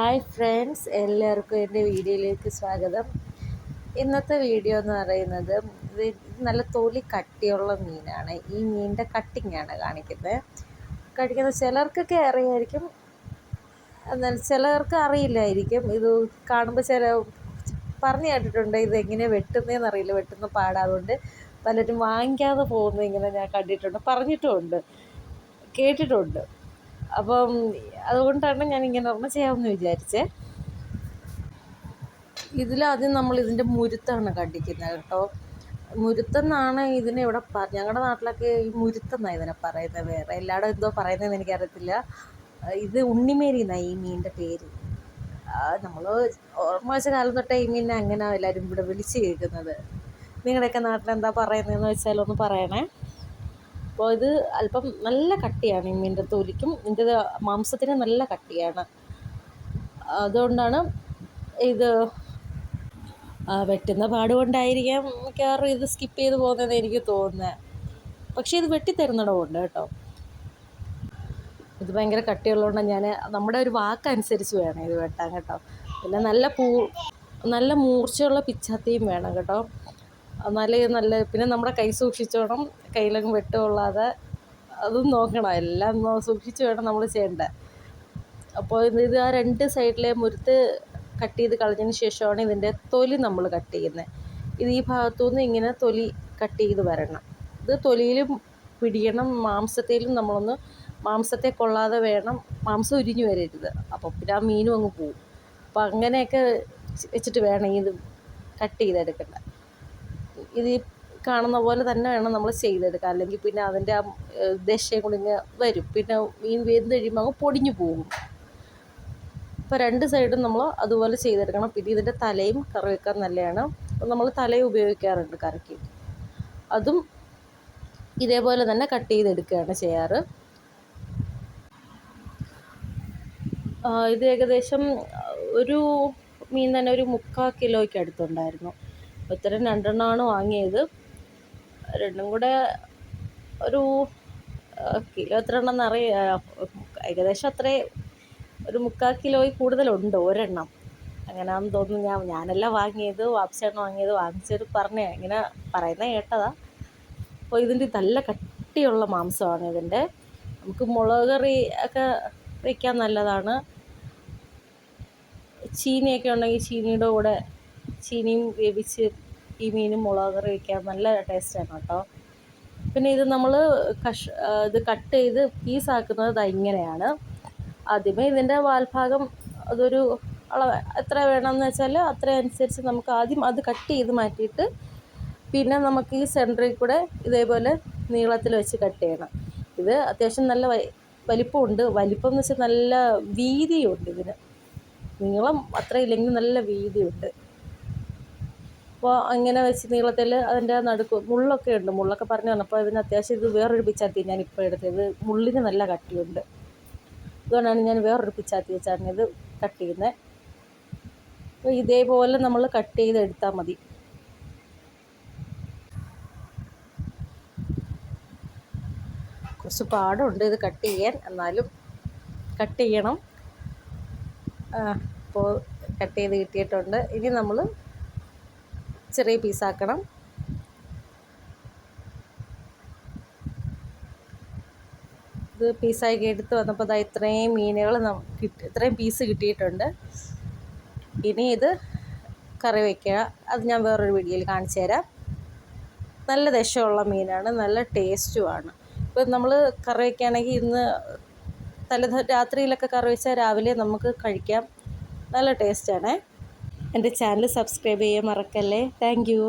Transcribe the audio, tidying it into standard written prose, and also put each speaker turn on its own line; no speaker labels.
Hi friends, എല്ലാവർക്കും എൻ്റെ വീഡിയോയിലേക്ക് സ്വാഗതം. ഇന്നത്തെ വീഡിയോ എന്ന് പറയുന്നത് ഇത് നല്ല തൊലി കട്ടിയുള്ള മീനാണ്. ഈ മീനിൻ്റെ കട്ടിങ്ങാണ് കാണിക്കുന്നത്. ചിലർക്കൊക്കെ അറിയായിരിക്കും, എന്നാൽ ചിലർക്ക് അറിയില്ലായിരിക്കും. ഇത് കാണുമ്പോൾ പറഞ്ഞു കേട്ടിട്ടുണ്ട് ഇതെങ്ങനെ വെട്ടുന്നതെന്ന് അറിയില്ല, വെട്ടുന്ന പാടാതുകൊണ്ട് പലരും വാങ്ങിക്കാതെ പോകുന്നത് ഇങ്ങനെ ഞാൻ കണ്ടിട്ടുണ്ട്, പറഞ്ഞിട്ടുമുണ്ട്, കേട്ടിട്ടുണ്ട്. അപ്പം അതുകൊണ്ടാണ് ഞാൻ ഇങ്ങനെ ഒരെണ്ണം ചെയ്യാമെന്ന് വിചാരിച്ചേ. ഇതിലാദ്യം നമ്മൾ ഇതിൻ്റെ മുരുത്താണ് കണ്ടിക്കുന്നത് കേട്ടോ. മുരുത്തെന്നാണ് ഇതിനെ ഇവിടെ ഞങ്ങളുടെ നാട്ടിലൊക്കെ ഈ മുരുത്തെന്നാണ് ഇതിനെ പറയുന്നത്. വേറെ എല്ലായിടും എന്തോ പറയുന്നതെന്ന് എനിക്കറിയത്തില്ല. ഇത് ഉണ്ണിമേരി എന്നാണ് ഈ മീനിൻ്റെ പേര്. നമ്മൾ ഓർമ്മ വെച്ച കാലം തൊട്ടേ ഈ മീനിനെ അങ്ങനെ എല്ലാവരും ഇവിടെ വിളിച്ച് കേൾക്കുന്നത്. നിങ്ങളുടെയൊക്കെ നാട്ടിലെന്താ പറയുന്നതെന്ന് വെച്ചാൽ ഒന്ന് പറയണേ. അപ്പോൾ ഇത് അല്പം നല്ല കട്ടിയാണ്, ഈ മീനിൻ്റെ തൊലിക്കും ഇതിൻ്റെ മാംസത്തിന് നല്ല കട്ടിയാണ്. അതുകൊണ്ടാണ് ഇത് വെട്ടുന്ന പാടുകൊണ്ടായിരിക്കാം മിക്കവാറും ഇത് സ്കിപ്പ് ചെയ്ത് പോകുന്നതെന്ന് എനിക്ക് തോന്നുന്നത്. പക്ഷേ ഇത് വെട്ടിത്തരുന്നിടമുണ്ട് കേട്ടോ. ഇത് ഭയങ്കര കട്ടിയുള്ളതുകൊണ്ടാണ് നമ്മുടെ ഒരു വാക്കനുസരിച്ച് വേണം ഇത് വെട്ടാൻ കേട്ടോ. പിന്നെ നല്ല മൂർച്ചയുള്ള പിച്ചാത്തിയും വേണം കേട്ടോ. നല്ല പിന്നെ നമ്മുടെ കൈ സൂക്ഷിച്ചോണം, കയ്യിലങ്ങ് വെട്ടുകൊള്ളാതെ അതും നോക്കണം. എല്ലാം സൂക്ഷിച്ച് വേണം നമ്മൾ ചെയ്യേണ്ടത്. അപ്പോൾ ഇത് ആ രണ്ട് സൈഡിലെ മുരുത്ത് കട്ട് ചെയ്ത് കളഞ്ഞതിന് ശേഷമാണ് ഇതിൻ്റെ തൊലി നമ്മൾ കട്ട് ചെയ്യുന്നത്. ഇത് ഈ ഭാഗത്തുനിന്ന് ഇങ്ങനെ തൊലി കട്ട് ചെയ്ത് വരണം. ഇത് തൊലിയിലും പിടിക്കണം, മാംസത്തിലും മാംസത്തെ കൊള്ളാതെ വേണം, മാംസം ഉരിഞ്ഞു വരരുത്. അപ്പോൾ പിന്നെ ആ മീനും അങ്ങ് പോവും. അപ്പോൾ അങ്ങനെയൊക്കെ വെച്ചിട്ട് വേണം ഇത് കട്ട് ചെയ്തെടുക്കേണ്ടത്. ഇത് കാണുന്ന പോലെ തന്നെ വേണം നമ്മൾ ചെയ്തെടുക്കാൻ, അല്ലെങ്കിൽ പിന്നെ അതിൻ്റെ ആ ദശയും കൂടി ഇങ്ങനെ വരും. പിന്നെ മീൻ വെന്ത് കഴിയുമ്പോൾ അങ്ങ് പൊടിഞ്ഞു പോകും. അപ്പോൾ രണ്ട് സൈഡും നമ്മൾ അതുപോലെ ചെയ്തെടുക്കണം. പിന്നെ ഇതിൻ്റെ തലയും കറി വെക്കാൻ നല്ലതാണ്. അപ്പോൾ നമ്മൾ തലയും ഉപയോഗിക്കാറുണ്ട് കറിക്ക്. അതും ഇതേപോലെ തന്നെ കട്ട് ചെയ്തെടുക്കുകയാണ് ചെയ്യാറ്. ഇത് ഏകദേശം ഒരു മീൻ തന്നെ ഒരു 3/4 കിലോയ്ക്ക് അടുത്തുണ്ടായിരുന്നു. ഇത്തരം 2 വാങ്ങിയത്. രണ്ടും കൂടെ ഒരു കിലോ എത്ര ഉണ്ടെന്ന് അറിയാം, ഏകദേശം അത്രേ, ഒരു 3/4 കിലോയിൽ കൂടുതലുണ്ട് ഒരെണ്ണം. അങ്ങനെയാണെന്ന് തോന്നുന്നു. ഞാനല്ല വാങ്ങിയത്, വാപ്സിയാണ് വാങ്ങിയത്. വാങ്ങിച്ചൊരു ഇങ്ങനെ പറയുന്നത് കേട്ടതാ. അപ്പോൾ ഇതിൻ്റെ നല്ല കട്ടിയുള്ള മാംസമാണ് ഇതിൻ്റെ. നമുക്ക് മുളക് കറി ഒക്കെ വയ്ക്കാൻ നല്ലതാണ്. ചീനിയൊക്കെ ഉണ്ടെങ്കിൽ ചീനിയുടെ കൂടെ ചീനിയും വേവിച്ച് ഈ മീനും മുളക് കറി വയ്ക്കാൻ നല്ല ടേസ്റ്റാണ് കേട്ടോ. പിന്നെ ഇത് നമ്മൾ ഇത് കട്ട് ചെയ്ത് പീസാക്കുന്നത് ഇങ്ങനെയാണ്. ആദ്യമേ ഇതിൻ്റെ വാൽഭാഗം അതൊരു എത്ര വേണമെന്ന് വെച്ചാൽ അത്രയനുസരിച്ച് നമുക്ക് ആദ്യം അത് കട്ട് ചെയ്ത് മാറ്റിയിട്ട് പിന്നെ നമുക്ക് ഈ സെൻറ്ററിൽ കൂടെ ഇതേപോലെ നീളത്തിൽ വെച്ച് കട്ട് ചെയ്യണം. ഇത് അത്യാവശ്യം നല്ല വലിപ്പമുണ്ട്. വലിപ്പം എന്ന് വെച്ചാൽ നല്ല വീതിയുണ്ട് ഇതിന്. നീളം അത്ര ഇല്ലെങ്കിൽ നല്ല വീതിയുണ്ട്. അപ്പോൾ അങ്ങനെ വെച്ച് നീളത്തിൽ അതിൻ്റെ മുള്ളൊക്കെ ഉണ്ട്. മുള്ളൊക്കെ പറഞ്ഞു വന്നപ്പോൾ ഇതിന് അത്യാവശ്യം ഇത് വേറൊരു പിച്ചാത്തി ഞാനിപ്പോൾ എടുത്തത്. മുള്ളിന് നല്ല കട്ടിയുണ്ട്. അതുകൊണ്ടാണ് ഞാൻ വേറൊരു പിച്ചാത്തി വെച്ചാണ് ഇത് കട്ട് ചെയ്യുന്നത്. അപ്പോൾ ഇതേപോലെ നമ്മൾ കട്ട് ചെയ്തെടുത്താൽ മതി. കുറച്ച് പാടുണ്ട് ഇത് കട്ട് ചെയ്യാൻ, എന്നാലും കട്ട് ചെയ്യണം. അപ്പോൾ കട്ട് ചെയ്ത് കിട്ടിയിട്ടുണ്ട്. ഇനി നമ്മൾ ചെറിയ പീസാക്കണം. ഇത് പീസാക്കി എടുത്ത് വന്നപ്പോൾ ഇത്രയും മീനുകൾ ഇത്രയും പീസ് കിട്ടിയിട്ടുണ്ട്. ഇനി ഇത് കറി വയ്ക്കുക. അത് ഞാൻ വേറൊരു വീഡിയോയിൽ കാണിച്ചു തരാം. നല്ല ദശമുള്ള മീനാണ്, നല്ല ടേസ്റ്റുമാണ്. ഇപ്പോൾ നമ്മൾ കറി വയ്ക്കുകയാണെങ്കിൽ ഇന്ന് രാത്രിയിലൊക്കെ കറി വെച്ചാൽ രാവിലെ നമുക്ക് കഴിക്കാം. നല്ല ടേസ്റ്റാണേ. എൻ്റെ ചാനൽ സബ്സ്ക്രൈബ് ചെയ്യാൻ മറക്കല്ലേ. Thank you.